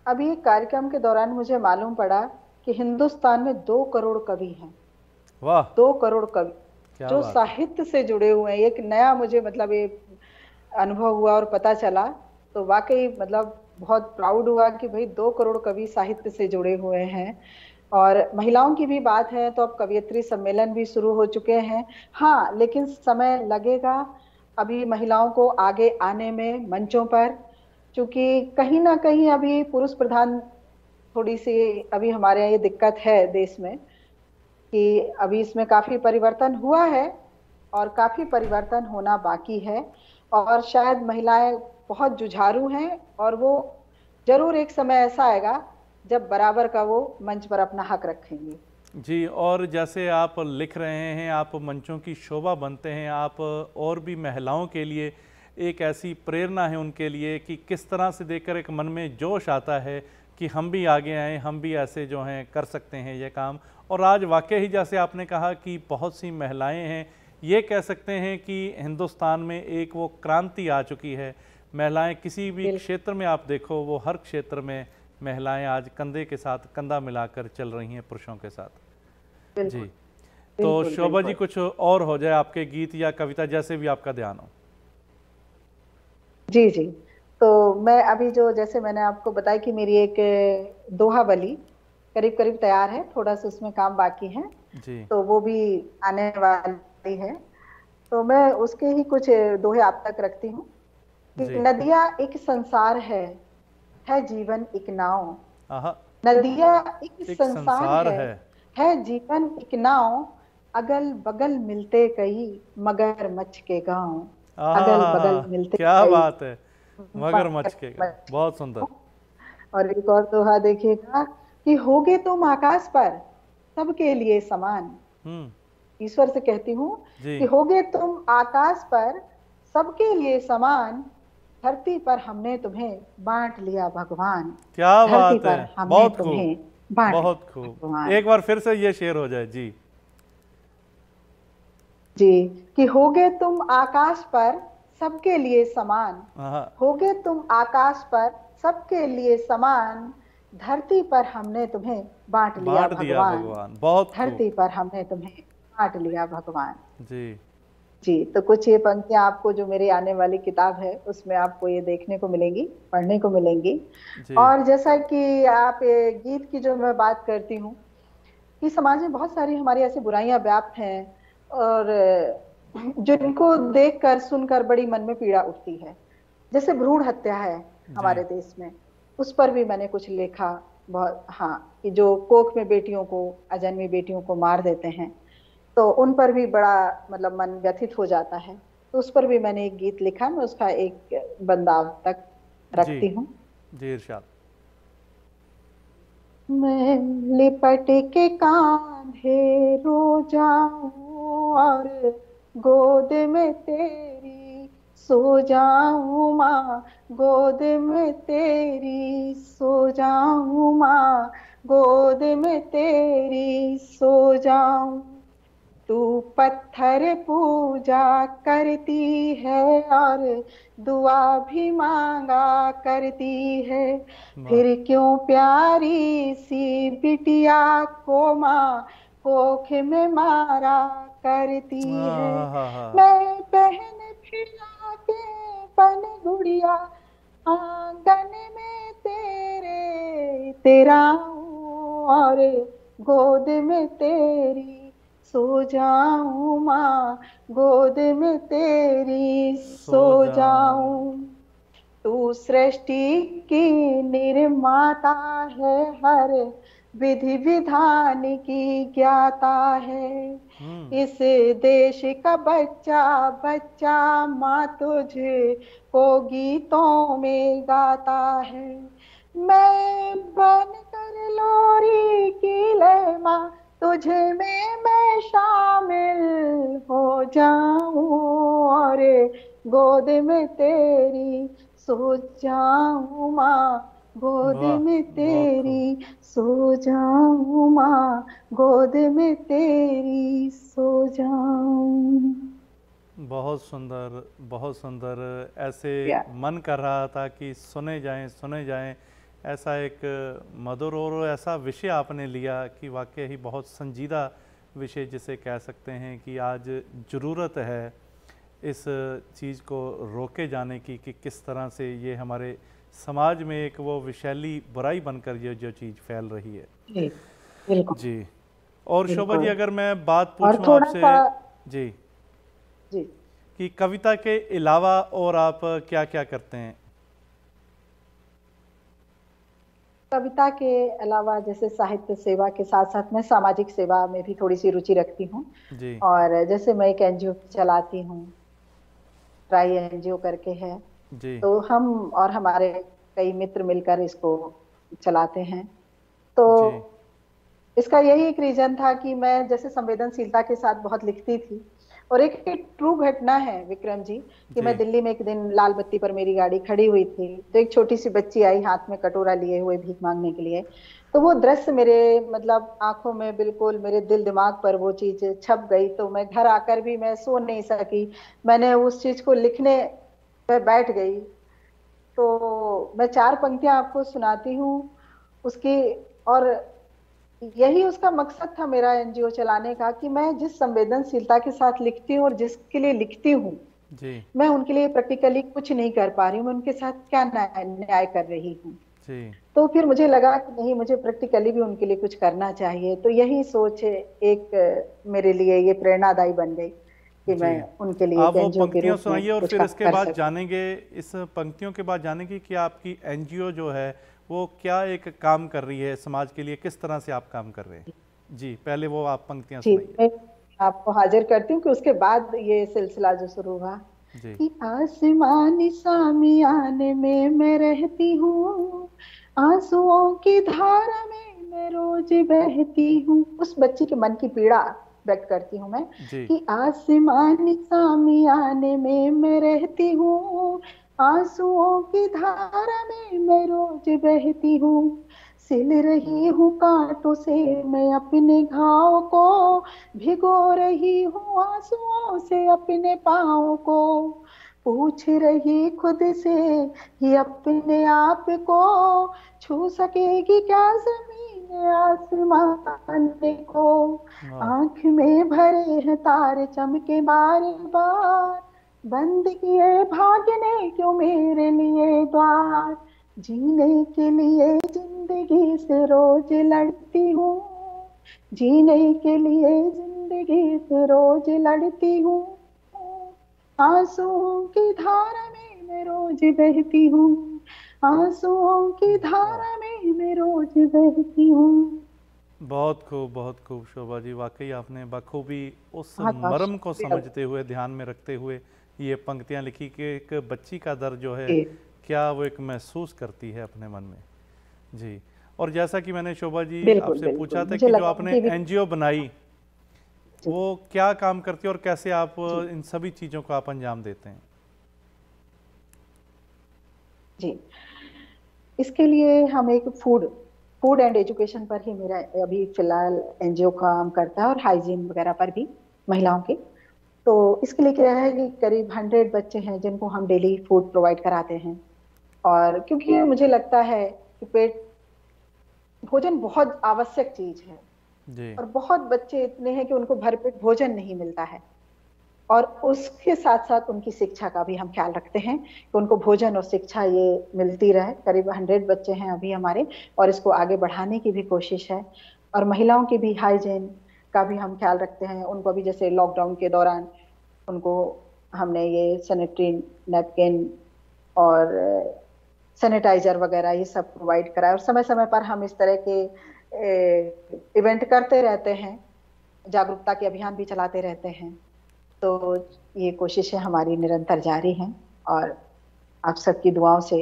अभी एक कार्यक्रम के दौरान मुझे मालूम पड़ा कि हिंदुस्तान में 2 करोड़ कवि हैं। वाह, 2 करोड़ कवि जो बात साहित्य से जुड़े हुए हैं। एक नया मुझे मतलब ये अनुभव हुआ और पता चला, तो वाकई मतलब बहुत प्राउड हुआ कि भाई 2 करोड़ कवि साहित्य से जुड़े हुए हैं। और महिलाओं की भी बात है तो अब कवियत्री सम्मेलन भी शुरू हो चुके हैं। हाँ, लेकिन समय लगेगा अभी महिलाओं को आगे आने में मंचों पर, क्योंकि कहीं ना कहीं अभी पुरुष प्रधान थोड़ी सी अभी हमारे यहाँ ये दिक्कत है देश में कि अभी इसमें काफी परिवर्तन हुआ है और काफी परिवर्तन होना बाकी है। और शायद महिलाएं बहुत जुझारू हैं और वो जरूर एक समय ऐसा आएगा जब बराबर का वो मंच पर अपना हक रखेंगे। जी, और जैसे आप लिख रहे हैं, आप मंचों की शोभा बनते हैं, आप और भी महिलाओं के लिए एक ऐसी प्रेरणा है उनके लिए कि किस तरह से देखकर एक मन में जोश आता है कि हम भी आगे आएँ, हम भी ऐसे जो हैं कर सकते हैं ये काम। और आज वाकई ही जैसे आपने कहा कि बहुत सी महिलाएं हैं, ये कह सकते हैं कि हिंदुस्तान में एक वो क्रांति आ चुकी है। महिलाएं किसी भी क्षेत्र में आप देखो, वो हर क्षेत्र में महिलाएं आज कंधे के साथ कंधा मिलाकर चल रही हैं पुरुषों के साथ। जी, तो शोभा जी कुछ और हो जाए, आपके गीत या कविता जैसे भी आपका ध्यान हो। जी जी, तो मैं अभी जो जैसे मैंने आपको बताया कि मेरी एक दोहावली करीब करीब तैयार है, थोड़ा सा उसमें काम बाकी है जी। तो वो भी आने वाली है। तो मैं उसके ही कुछ दोहे आप तक रखती हूँ कि नदियाँ एक संसार है जीवन एक नाव। नदियाँ एक संसार है जीवन एक नाव। अगल बगल मिलते कई मगरमच्छ के गांव। अगल बगल मिलते क्या कई बात है, मगरमच्छ के गांव, बहुत सुंदर। और एक और दोहा देखिएगा कि होगे तुम आकाश पर सबके लिए समान। ईश्वर से कहती हूँ कि होगे तुम आकाश पर सबके लिए समान। धरती पर हमने तुम्हें बांट लिया भगवान। क्या बात है, बहुत खूब, बहुत खूब। एक बार फिर से ये शेर हो जाए। जी जी, कि होगे तुम आकाश पर सबके लिए समान। होगे तुम आकाश पर सबके लिए समान। धरती पर हमने तुम्हें बांट लिया भगवान। बहुत धरती पर हमने तुम्हें बांट लिया भगवान। जी जी, तो कुछ ये पंक्तियां आपको जो मेरी आने वाली किताब है उसमें आपको ये देखने को मिलेंगी, पढ़ने को मिलेंगी। और जैसा कि आप गीत की जो मैं बात करती हूँ कि समाज में बहुत सारी हमारी ऐसी बुराइयां व्याप्त हैं और जिनको देखकर सुनकर बड़ी मन में पीड़ा उठती है। जैसे भ्रूण हत्या है हमारे देश में, उस पर भी मैंने कुछ लिखा बहुत। हाँ, कि जो कोख में बेटियों को, अजन्मी बेटियों को मार देते हैं, तो उन पर भी बड़ा मतलब मन व्यथित हो जाता है। तो उस पर भी मैंने एक गीत लिखा, मैं उसका एक बंदाव तक रखती हूँ। जी इरशाद। मैं लिपट के कांधे रो जाऊं और गोद में तेरी सो जाऊं माँ गोद में तेरी, सो जाऊं माँ गोद में तेरी, सो जाऊं। तू पत्थर पूजा करती है और दुआ भी मांगा करती है, वाह। फिर क्यों प्यारी सी बिटिया को माँ कोख में मारा करती है। हाँ हाँ हाँ। मैं बहन भिड़ा के बन गुड़िया आंगन में तेरे, तेरा हूँ और गोद में तेरी, सो जाऊं माँ गोद में तेरी, सो सो जाऊं। जाऊं। तू सृष्टि की निर्माता है, हर विधि विधान की ज्ञाता है। हम्म। इस देश का बच्चा बच्चा माँ तुझे को गीतों में गाता है। मैं बन कर लोरी की लय माँ तुझे में मैं शामिल हो जाऊं और गोद में तेरी, सो जाऊं माँ गोद वाह, में बहुत खूब। तेरी, सो जाऊं माँ गोद में तेरी, सो जाऊं। बहुत सुंदर, बहुत सुंदर। ऐसे प्यार। मन कर रहा था कि सुने जाएं। ऐसा एक मधुर और ऐसा विषय आपने लिया कि वाकई ही बहुत संजीदा विषय जिसे कह सकते हैं कि आज ज़रूरत है इस चीज़ को रोके जाने की कि किस तरह से ये हमारे समाज में एक वो विषैली बुराई बनकर ये जो चीज़ फैल रही है। जी बिल्कुल। जी। और शोभा जी, बिल्कुल। अगर मैं बात और पूछूं थोड़ा आपसे, सा। जी, जी। कि कविता के अलावा और आप क्या क्या करते हैं? कविता के अलावा जैसे साहित्य सेवा के साथ साथ मैं सामाजिक सेवा में भी थोड़ी सी रुचि रखती हूँ। जी और जैसे मैं एक एनजीओ चलाती हूँ, ट्राई एनजीओ करके है। जी तो हम और हमारे कई मित्र मिलकर इसको चलाते हैं। तो जी इसका यही एक रीजन था कि मैं जैसे संवेदनशीलता के साथ बहुत लिखती थी। और एक ट्रू घटना है विक्रम जी, कि जी मैं दिल्ली में एक दिन लाल बत्ती पर मेरी गाड़ी खड़ी हुई थी, तो एक छोटी सी बच्ची आई हाथ में कटोरा लिए हुए भीख मांगने के लिए। तो वो दृश्य मेरे मतलब आंखों में बिल्कुल मेरे दिल दिमाग पर वो चीज छप गई। तो मैं घर आकर भी मैं सो नहीं सकी, मैंने उस चीज को लिखने पे बैठ गई। तो मैं चार पंक्तियां आपको सुनाती हूँ उसकी। और यही उसका मकसद था मेरा एनजीओ चलाने का, कि मैं जिस संवेदनशीलता के साथ लिखती हूँ और जिसके लिए लिखती हूँ, जी मैं उनके लिए प्रैक्टिकली कुछ नहीं कर पा रही हूँ, मैं उनके साथ क्या न्याय कर रही हूँ। जी। तो फिर मुझे लगा कि नहीं, मुझे प्रैक्टिकली भी उनके लिए कुछ करना चाहिए। तो यही सोच एक मेरे लिए ये प्रेरणादायी बन गई कि जी, मैं उनके लिए आप एक वो एनजीओ के पंक्तियाँ रूप में सुनाइए और कुछ फिर काम इसके कर बाद सकूं। जानेंगे, इस पंक्तियों के बाद जानेंगे कि आपकी एनजीओ जो है वो क्या एक काम कर रही है समाज के लिए, किस तरह से आप काम कर रहे हैं। जी, पहले वो आप पंक्तियाँ जी, सुनाइए। मैं आपको हाजिर करती हूँ कि उसके बाद ये सिलसिला जो शुरू हुआ। जी कि आसमानी सामियाने में मैं रहती हूँ, आंसुओं की धारा में मैं रोज बहती हूँ। उस बच्ची के मन की पीड़ा व्यक्त करती हूँ मैं, जी कि आसमानी सामियाने में मैं रहती हूँ, आंसुओं की धारा में मैं रोज बहती हूँ। सिल रही हूँ कांटों से मैं अपने घाव को, भिगो रही हूँ आंसुओं से अपने पाँव को। पूछ रही खुद से ही अपने आप को, छू सकेगी क्या जमीन आसमान को। वाह। आंख में भरे हैं तारे चमके बार बार, बंद किए भाग्य ने क्यों मेरे लिए द्वार। जीने के लिए जिंदगी से रोज लड़ती हूँ, जीने के लिए जिंदगी से रोज लड़ती हूँ। आंसुओं की धारा में मैं रोज बहती हूँ, आंसुओं की वाह, धारा में मैं रोज बहती हूँ। बहुत खूब शोभा जी, वाकई आपने बखूबी उस बहुत बहुत मर्म को शुक्रिया। समझते हुए, ध्यान में रखते हुए ये पंक्तियाँ लिखी कि एक बच्ची का दर्द जो है जी क्या वो एक महसूस करती है अपने मन में। जी। और जैसा कि मैंने शोभा जी बिल्कुल आपसे बिल्कुल, पूछा था मुझे कि जो लगा आपने कि भी। एनजीओ बनाई जी वो क्या काम करती है और कैसे आप जी। इन सभी चीज़ों को आप अंजाम देते हैं। जी, इसके लिए हम एक फूड फूड एंड एजुकेशन पर ही मेरा अभी फिलहाल एनजीओ काम करता है, और हाइजीन वगैरह पर भी महिलाओं के। तो इसके लिए क्या है कि करीब 100 बच्चे हैं जिनको हम डेली फूड प्रोवाइड कराते हैं। और क्योंकि मुझे लगता है कि पेट भोजन बहुत आवश्यक चीज है, जी और बहुत बच्चे इतने हैं कि उनको भरपेट भोजन नहीं मिलता है। और उसके साथ साथ उनकी शिक्षा का भी हम ख्याल रखते हैं कि उनको भोजन और शिक्षा ये मिलती रहे। करीब 100 बच्चे हैं अभी हमारे, और इसको आगे बढ़ाने की भी कोशिश है। और महिलाओं की भी हाइजीन का भी हम ख्याल रखते हैं। उनको अभी जैसे लॉकडाउन के दौरान उनको हमने ये सैनिटरी नैपकिन और सैनिटाइजर वगैरह ये सब प्रोवाइड कराया, और समय समय पर हम इस तरह के इवेंट करते रहते हैं, जागरूकता के अभियान भी चलाते रहते हैं। तो ये कोशिशें हमारी निरंतर जारी हैं, और आप सबकी दुआओं से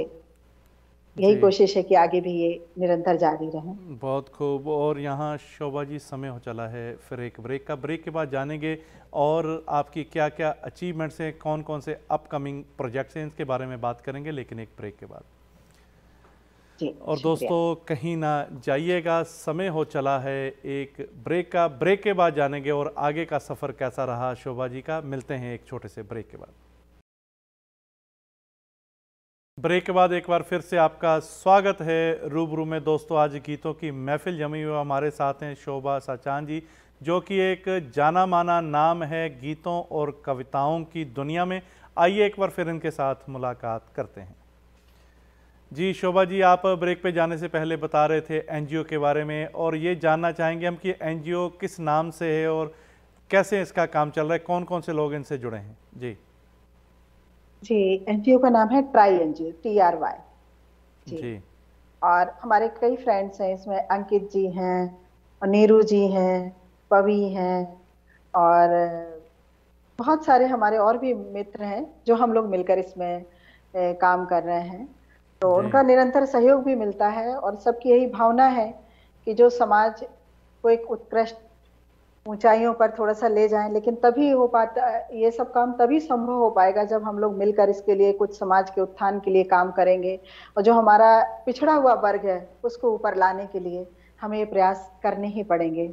यही जी, कोशिश है कि आगे भी ये निरंतर जारी रहे। बहुत खूब। और यहाँ शोभा जी, समय हो चला है फिर एक ब्रेक का। ब्रेक के बाद जानेंगे और आपकी क्या क्या अचीवमेंट्स हैं, कौन कौन से अपकमिंग प्रोजेक्ट्स हैं, इसके बारे में बात करेंगे, लेकिन एक ब्रेक के बाद। जी, और शुक्रिया। दोस्तों कहीं ना जाइएगा, समय हो चला है एक ब्रेक का। ब्रेक के बाद जानेंगे और आगे का सफ़र कैसा रहा शोभा जी का। मिलते हैं एक छोटे से ब्रेक के बाद। ब्रेक के बाद एक बार फिर से आपका स्वागत है रूबरू में। दोस्तों आज गीतों की महफिल जमी हुई, हमारे साथ हैं शोभा साचान जी, जो कि एक जाना माना नाम है गीतों और कविताओं की दुनिया में। आइए एक बार फिर इनके साथ मुलाकात करते हैं। जी शोभा जी, आप ब्रेक पे जाने से पहले बता रहे थे एनजीओ के बारे में, और ये जानना चाहेंगे हम कि एनजीओ किस नाम से है और कैसे इसका काम चल रहा है, कौन कौन से लोग इनसे जुड़े हैं। जी जी, एनजीओ का नाम है ट्राई एनजीओ, TRY। जी, जी और हमारे कई फ्रेंड्स हैं इसमें। अंकित जी हैं, और नीरू जी हैं, पवी हैं, और बहुत सारे हमारे और भी मित्र हैं जो हम लोग मिलकर इसमें काम कर रहे हैं। तो जी उनका निरंतर सहयोग भी मिलता है, और सबकी यही भावना है कि जो समाज को एक उत्कृष्ट ऊंचाइयों पर थोड़ा सा ले जाएं। लेकिन तभी हो पाता, ये सब काम तभी संभव हो पाएगा जब हम लोग मिलकर इसके लिए कुछ समाज के उत्थान के लिए काम करेंगे। और जो हमारा पिछड़ा हुआ वर्ग है उसको ऊपर लाने के लिए हमें ये प्रयास करने ही पड़ेंगे।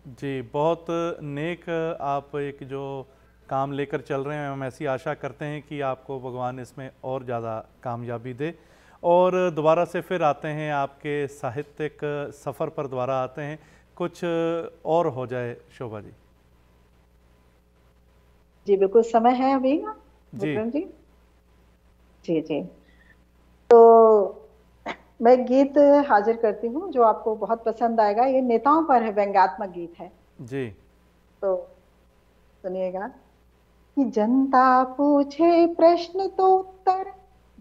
जी, बहुत नेक आप एक जो काम लेकर चल रहे हैं, हम ऐसी आशा करते हैं कि आपको भगवान इसमें और ज़्यादा कामयाबी दे। और दोबारा से फिर आते हैं आपके साहित्यिक सफ़र पर, दोबारा आते हैं, कुछ और हो जाए शोभा जी। जी बिल्कुल, समय है अभी जी विक्रम जी। जी जी, तो मैं गीत हाजिर करती हूँ जो आपको बहुत पसंद आएगा। ये नेताओं पर है, व्यंग्यात्मक गीत है। जी तो सुनिएगा कि जनता पूछे प्रश्न तो उत्तर,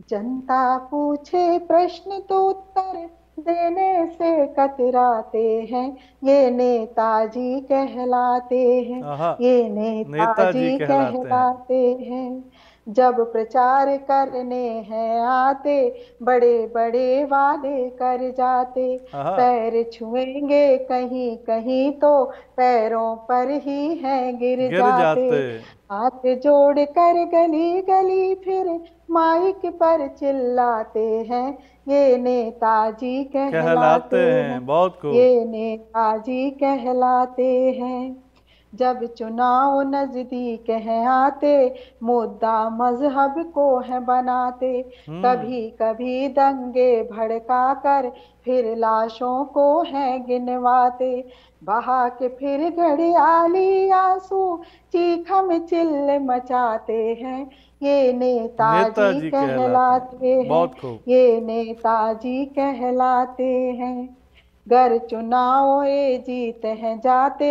जनता पूछे प्रश्न तो उत्तर देने से कतराते हैं, ये नेताजी कहलाते हैं, आहा, ये नेताजी नेताजी कहलाते हैं। कहलाते हैं। जब प्रचार करने हैं आते, बड़े बड़े वादे कर जाते, आहा, पैर छुएंगे कहीं कहीं तो पैरों पर ही हैं गिर गिर जाते। जाते। हाथ जोड़ कर गली गली फिर माइक पर चिल्लाते हैं, ये नेताजी कहलाते कहलाते हैं, हैं, बहुत खूब। ये नेताजी कहलाते हैं। जब चुनाव नजदीक है आते, मुद्दा मजहब को है बनाते, हम्म, कभी कभी दंगे भड़का कर फिर लाशों को है गिनवाते, बहा के फिर घड़ियाली आंसू चीखम चिल्ल मचाते हैं, ये नेताजी नेताजी कहलाते कहलाते हैं, हैं, बहुत खूब। ये नेताजी कहलाते हैं। घर चुनाव ये जीत हैं जाते,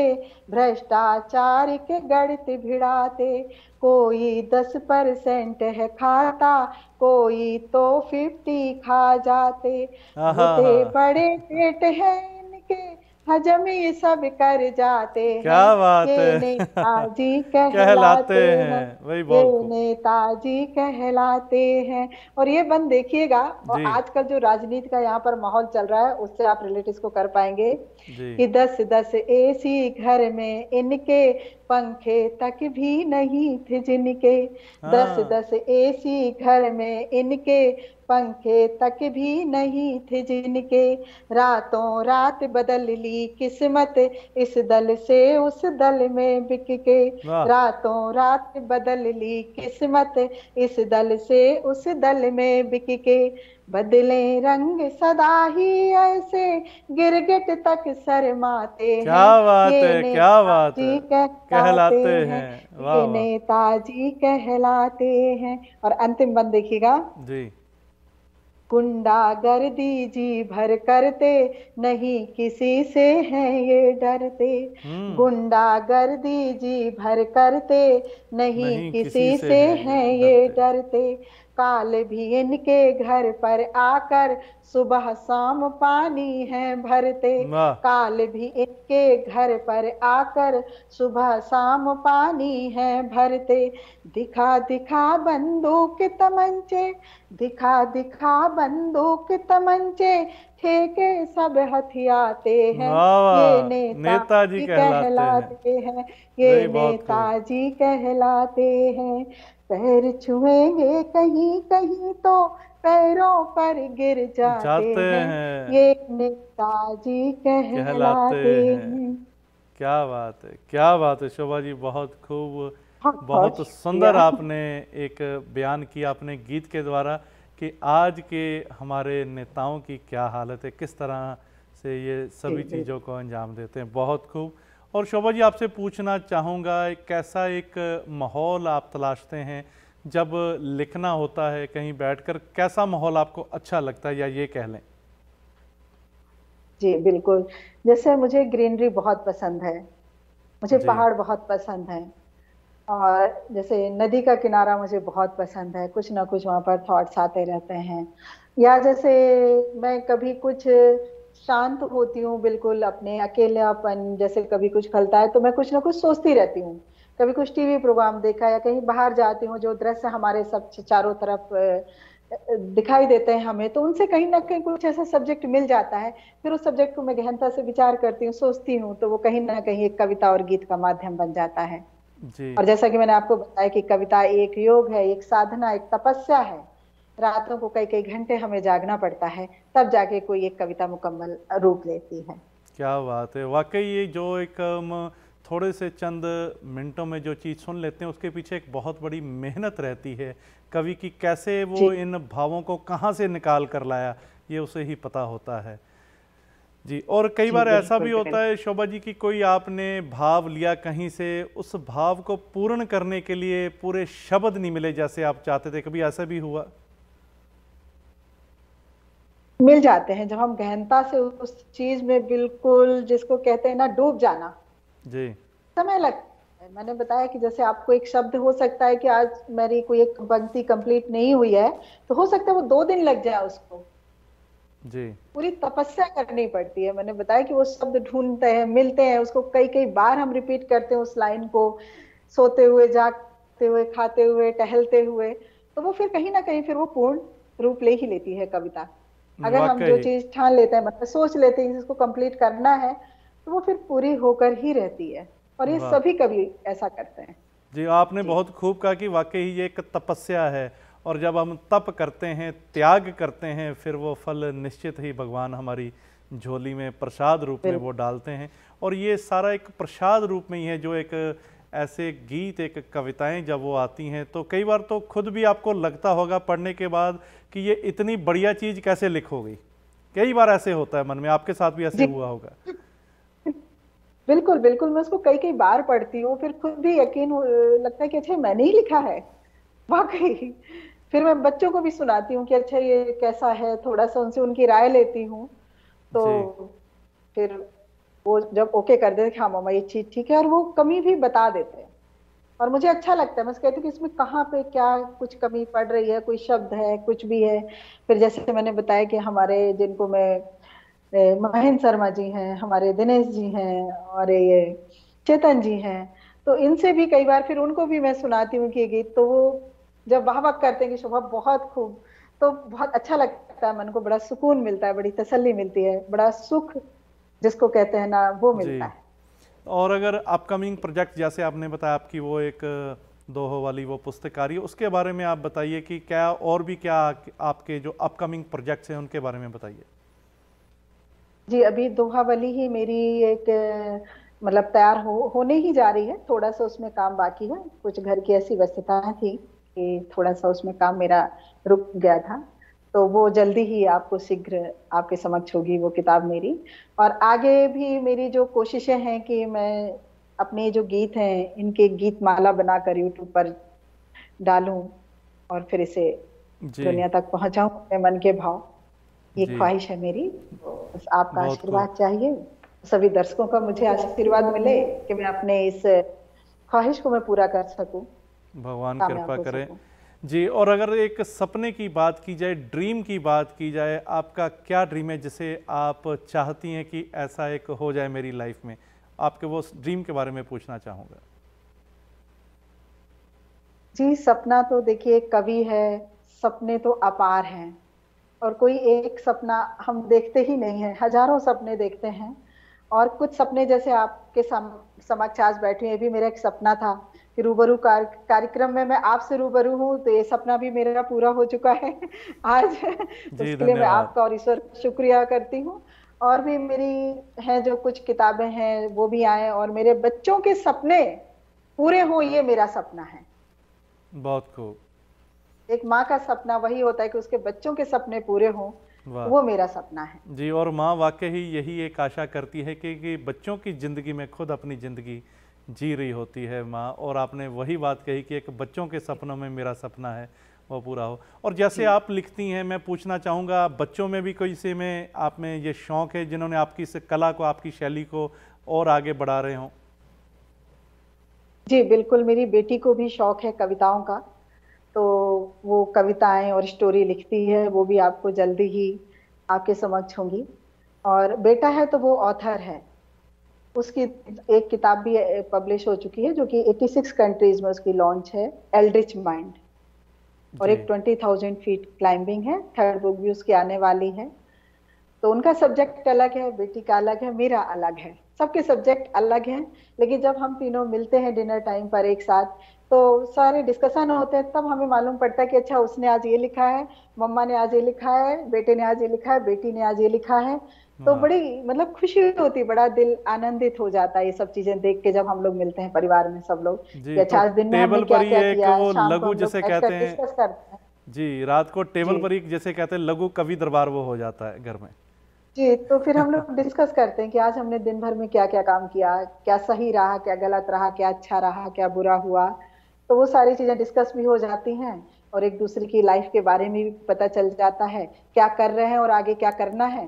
भ्रष्टाचार के गढ़त भिड़ाते, कोई 10% है खाता, कोई तो 50 खा जाते, आहा भूते हा, बड़े पेट हैं इनके, हजम ये सब कर जाते हैं, क्या बात ये है। नेताजी कहलाते कहलाते हैं, हैं, वही, ये बहुत खूब। नेताजी कहलाते हैं। और ये बंद देखिएगा, और जी आजकल जो राजनीति का यहाँ पर माहौल चल रहा है उससे आप रिलेट इसको कर पाएंगे जी कि 10-10 एसी घर में इनके, पंखे तक भी नहीं थे जिनके, दस हाँ, दस एसी घर में इनके, पंखे तक भी नहीं थे जिनके, रातों रात बदल ली किस्मत इस दल से उस दल में बिक के, वाह। रातों रात बदल ली किस्मत इस दल से उस दल में बिक के, बदले रंग सदा ही ऐसे गिरगिट तक शर्माते क्या हैं, बात ये है, क्या बात है। नेताजी कहलाते कहलाते हैं, हैं, वाह ये वाह। नेताजी कहलाते हैं। और अंतिम बंद देखिएगा, जी। गुंडागर्दी जी भर करते नहीं किसी से हैं ये डरते, हम्म। गुंडागर्दी जी भर करते नहीं नहीं किसी किसी से से है ये हैं ये डरते। डरते, काल भी इनके घर पर आकर सुबह शाम पानी है भरते, वाह। काल भी इनके घर पर आकर सुबह शाम पानी है भरते, दिखा दिखा बंदूक तमंचे, दिखा दिखा बंदूक तमंचे ठेके सब हथियाते हैं, वाह ये वाह, नेताजी नेताजी कहलाते हैं। कहलाते हैं, ये नहीं, बहुत खूब। नेताजी कहलाते हैं। पैर छुएंगे कहीं कहीं तो पैरों पर गिर जाते जाते हैं, हैं, ये नेताजी कहलाते कहलाते हैं। हैं। क्या बात है, क्या बात है शोभा जी, बहुत खूब। बहुत बहुत बहुत सुंदर शुक्रिया। आपने एक बयान किया अपने गीत के द्वारा कि आज के हमारे नेताओं की क्या हालत है, किस तरह से ये जी सभी बिल्कुल। चीज़ों को अंजाम देते हैं। बहुत खूब। और शोभा जी, आपसे पूछना चाहूँगा, कैसा एक माहौल आप तलाशते हैं जब लिखना होता है कहीं बैठकर, कैसा माहौल आपको अच्छा लगता है, या ये कह लें? जी बिल्कुल, जैसे मुझे ग्रीनरी बहुत पसंद है, मुझे जी। पहाड़ बहुत पसंद है, और जैसे नदी का किनारा मुझे बहुत पसंद है, कुछ ना कुछ वहां पर थॉट्स आते रहते हैं, या जैसे मैं कभी कुछ शांत होती हूँ बिल्कुल अपने अकेलापन, जैसे कभी कुछ खलता है तो मैं कुछ ना कुछ सोचती रहती हूँ, कभी कुछ टीवी प्रोग्राम देखा या कहीं बाहर जाती हूँ जो दृश्य हमारे सब चारों तरफ दिखाई देते हैं हमें, तो उनसे कहीं ना कहीं कुछ ऐसा सब्जेक्ट मिल जाता है, फिर उस सब्जेक्ट को मैं गहनता से विचार करती हूँ, सोचती हूँ, तो वो कहीं ना कहीं एक कविता और गीत का माध्यम बन जाता है। जी। और जैसा कि मैंने आपको बताया कि कविता एक योग है, एक साधना, एक तपस्या है, रातों को कई कई घंटे हमें जागना पड़ता है, तब जाके कोई एक कविता मुकम्मल रूप लेती है। क्या बात है, वाकई ये जो एक हम थोड़े से चंद मिनटों में जो चीज़ सुन लेते हैं उसके पीछे एक बहुत बड़ी मेहनत रहती है कवि की, कैसे जी वो इन भावों को कहाँ से निकाल कर लाया ये उसे ही पता होता है। जी। और कई जी बार ऐसा बिल्कुल भी होता बिल्कुल। है शोभा जी कि कोई आपने भाव लिया कहीं से, उस भाव को पूर्ण करने के लिए पूरे शब्द नहीं मिले जैसे आप चाहते थे, कभी ऐसा भी हुआ? मिल जाते हैं जब हम गहनता से उस चीज में बिल्कुल, जिसको कहते हैं ना डूब जाना, जी। समय लगता है। मैंने बताया कि जैसे आपको एक शब्द हो सकता है कि आज मेरी कोई एक पंक्ति कंप्लीट नहीं हुई है, तो हो सकता है वो 2 दिन लग जाए, उसको जी। पूरी तपस्या करनी पड़ती है। मैंने बताया कि वो शब्द ढूंढते हैं, मिलते हैं, उसको कई कई बार हम रिपीट करते हैं उस लाइन को, सोते हुए, जागते हुए, खाते हुए, टहलते हुए, तो वो फिर कहीं ना कहीं फिर वो पूर्ण रूप ले ही लेती है कविता। अगर हम जो वाकई। चीज ठान लेते हैं, मतलब सोच लेते हैं कि इसको कंप्लीट करना है, तो वो फिर पूरी होकर ही रहती है, और ये वाह सभी कवि ऐसा करते हैं। जी, आपने जी बहुत खूब कहा कि वाकई ये एक तपस्या है, और जब हम तप करते हैं, त्याग करते हैं, फिर वो फल निश्चित ही भगवान हमारी झोली में प्रसाद रूप में वो बिल्कुल। डालते हैं। और ये सारा एक प्रसाद रूप में ही है, जो एक ऐसे गीत, एक कविताएं जब वो आती हैं तो कई बार तो खुद भी आपको लगता होगा पढ़ने के बाद कि ये इतनी बढ़िया चीज़ कैसे लिखोगी। कई बार ऐसे होता है मन में, आपके साथ भी ऐसे जी हुआ होगा। बिल्कुल बिल्कुल, मैं उसको कई कई बार पढ़ती हूँ, फिर खुद भी यकीन लगता है कि अच्छा मैंने ही लिखा है, वाकई। फिर मैं बच्चों को भी सुनाती हूँ कि अच्छा ये कैसा है, थोड़ा सा उनसे उनकी राय लेती हूँ, जी। तो फिर वो जब ओके कर देते हैं कि हाँ मामा ये चीज ठीक है, और वो कमी भी बता देते हैं, और मुझे अच्छा लगता है। मैं कहती हूँ कि इसमें कहाँ पे क्या कुछ कमी पड़ रही है, कोई शब्द है, कुछ भी है। फिर जैसे मैंने बताया कि हमारे जिनको मैं महेंद्र शर्मा जी हैं, हमारे दिनेश जी हैं, और ये चेतन जी हैं, तो इनसे भी कई बार फिर उनको भी मैं सुनाती हूँ कि ये गीत, तो वो जब वाह वाह करते हैं कि शोभा बहुत खूब, तो बहुत अच्छा लगता है, मन को बड़ा सुकून मिलता है, बड़ी तसल्ली मिलती है, बड़ा सुख जिसको कहते हैं ना, वो जी। मिलता है। और अगर अपकमिंग प्रोजेक्ट, जैसे आपने बताया आपकी वो एक दोहा वाली वो पुस्तक आ रही है, उसके बारे में आप बताइए कि क्या और भी क्या आपके जो अपकमिंग प्रोजेक्ट्स हैं उनके बारे में बताइए। जी, अभी दोहा वाली ही मेरी एक मतलब तैयार होने ही जा रही है। थोड़ा सा उसमें काम बाकी है, कुछ घर की ऐसी व्यस्तताएं थी कि थोड़ा सा उसमें काम मेरा रुक गया था। तो वो जल्दी ही आपको शीघ्र आपके समक्ष होगी वो किताब मेरी। और आगे भी मेरी जो कोशिशें हैं कि मैं अपने जो गीत हैं इनके गीत माला बनाकर यूट्यूब पर डालूं और फिर इसे जी दुनिया तक पहुंचाऊं अपने मन के भाव। ये जी, ख्वाहिश है मेरी। तो बस आपका बहुत खूब। आशीर्वाद चाहिए, सभी दर्शकों का मुझे आशीर्वाद मिले कि मैं अपने इस ख्वाहिश को मैं पूरा कर सकूं, भगवान कामयाब कृपा हो करें। सकूं। जी, और अगर एक सपने की बात की जाए, ड्रीम की बात की जाए, आपका क्या ड्रीम है जिसे आप चाहती हैं कि ऐसा एक हो जाए मेरी लाइफ में? आपके वो ड्रीम के बारे में पूछना चाहूँगा। जी, सपना तो देखिए कवि है, सपने तो अपार हैं और कोई एक सपना हम देखते ही नहीं है, हजारों सपने देखते हैं। और कुछ सपने जैसे आपके समक्ष आज बैठी हूं, ये भी मेरा एक सपना था कि रूबरू कार्यक्रम में मैं आपसे रूबरू हूं, तो ये सपना भी मेरा पूरा हो चुका है आज। जी, उसके लिए मैं धन्यवाद। आपका और ईश्वर का शुक्रिया करती हूँ। और भी मेरी हैं जो कुछ किताबें हैं वो भी आए, और मेरे बच्चों के सपने पूरे हों, ये मेरा सपना है। बहुत खूब। एक माँ का सपना वही होता है कि उसके बच्चों के सपने पूरे हों, वाह। वो मेरा सपना है। जी, और माँ वाकई ही यही एक आशा करती है कि बच्चों की ज़िंदगी में खुद अपनी ज़िंदगी जी रही होती है माँ, और आपने वही बात कही कि एक बच्चों के सपनों में मेरा सपना है वो पूरा हो। और जैसे जी आप लिखती हैं, मैं पूछना चाहूँगा, बच्चों में भी कोई से में आप में ये शौक़ है जिन्होंने आपकी इस कला को, आपकी शैली को और आगे बढ़ा रहे हों? जी, बिल्कुल, मेरी बेटी को भी शौक है कविताओं का, तो वो कविताएं और स्टोरी लिखती है, वो भी आपको जल्दी ही आपके समक्ष होंगी। और बेटा है तो वो ऑथर है, उसकी एक किताब भी पब्लिश हो चुकी है जो कि 86 कंट्रीज में उसकी लॉन्च है, एल्ड्रिच माइंड। और जी एक 20,000 फीट क्लाइंबिंग है, थर्ड बुक भी उसकी आने वाली है। तो उनका सब्जेक्ट अलग है, बेटी का अलग है, मेरा अलग है, सबके सब्जेक्ट अलग हैं। लेकिन जब हम तीनों मिलते हैं डिनर टाइम पर एक साथ, तो सारे डिस्कशन होते हैं, तब हमें मालूम पड़ता है कि अच्छा उसने आज ये लिखा है, मम्मा ने आज ये लिखा है, बेटे ने आज ये लिखा है, बेटी ने आज ये लिखा है। तो वाह। बड़ी मतलब खुशी होती है, बड़ा दिल आनंदित हो जाता है ये सब चीजें देख के, जब हम लोग मिलते हैं परिवार में सब लोग, कि जी, तो अच्छा आज दिन में हमने टेबल क्या पर ही क्या एक किया, वो शाम को लघु हम लोग जिसे कहते बैठकर हैं। डिस्कस करते हैं। जी, रात को टेबल जी पर ही जैसे कहते हैं लघु कवि दरबार वो हो जाता है घर में। जी, तो फिर हम लोग डिस्कस करते हैं कि आज हमने दिन भर में क्या क्या काम किया, क्या सही रहा, क्या गलत रहा, क्या अच्छा रहा, क्या बुरा हुआ। तो वो सारी चीजें डिस्कस भी हो जाती हैं, और एक दूसरे की लाइफ के बारे में भी पता चल जाता है, क्या कर रहे हैं और आगे क्या करना है।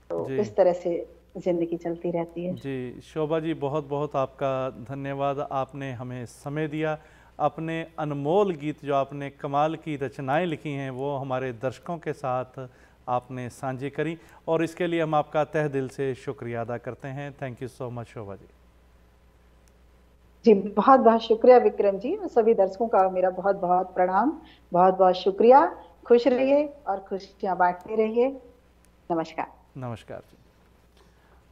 तो जी इस तरह से जिंदगी चलती रहती है। जी, शोभा जी, बहुत बहुत आपका धन्यवाद। आपने हमें समय दिया, अपने अनमोल गीत जो आपने कमाल की रचनाएं लिखी हैं वो हमारे दर्शकों के साथ आपने साझी करी, और इसके लिए हम आपका तहे दिल से शुक्रिया अदा करते हैं। Thank you so much Shobha ji. जी, बहुत बहुत शुक्रिया विक्रम जी, और सभी दर्शकों का मेरा बहुत बहुत प्रणाम, बहुत बहुत शुक्रिया। खुश रहिए और खुशियां बांटते रहिए। नमस्कार। नमस्कार जी।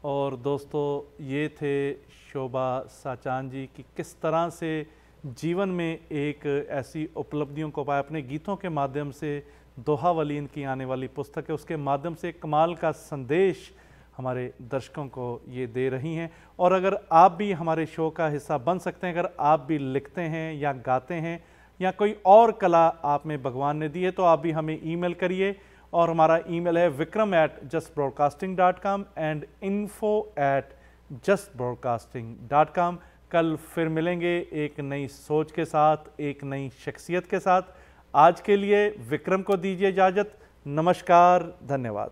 और दोस्तों, ये थे शोभा साचान जी की किस तरह से जीवन में एक ऐसी उपलब्धियों को पाया, अपने गीतों के माध्यम से। दोहावली इनकी आने वाली पुस्तक है, उसके माध्यम से कमाल का संदेश हमारे दर्शकों को ये दे रही हैं। और अगर आप भी हमारे शो का हिस्सा बन सकते हैं, अगर आप भी लिखते हैं या गाते हैं या कोई और कला आप में भगवान ने दी है, तो आप भी हमें ईमेल करिए। और हमारा ईमेल है vikram@justbroadcasting.com एंड info@justbroadcasting.com। कल फिर मिलेंगे एक नई सोच के साथ, एक नई शख्सियत के साथ। आज के लिए विक्रम को दीजिए इजाज़त। नमस्कार, धन्यवाद।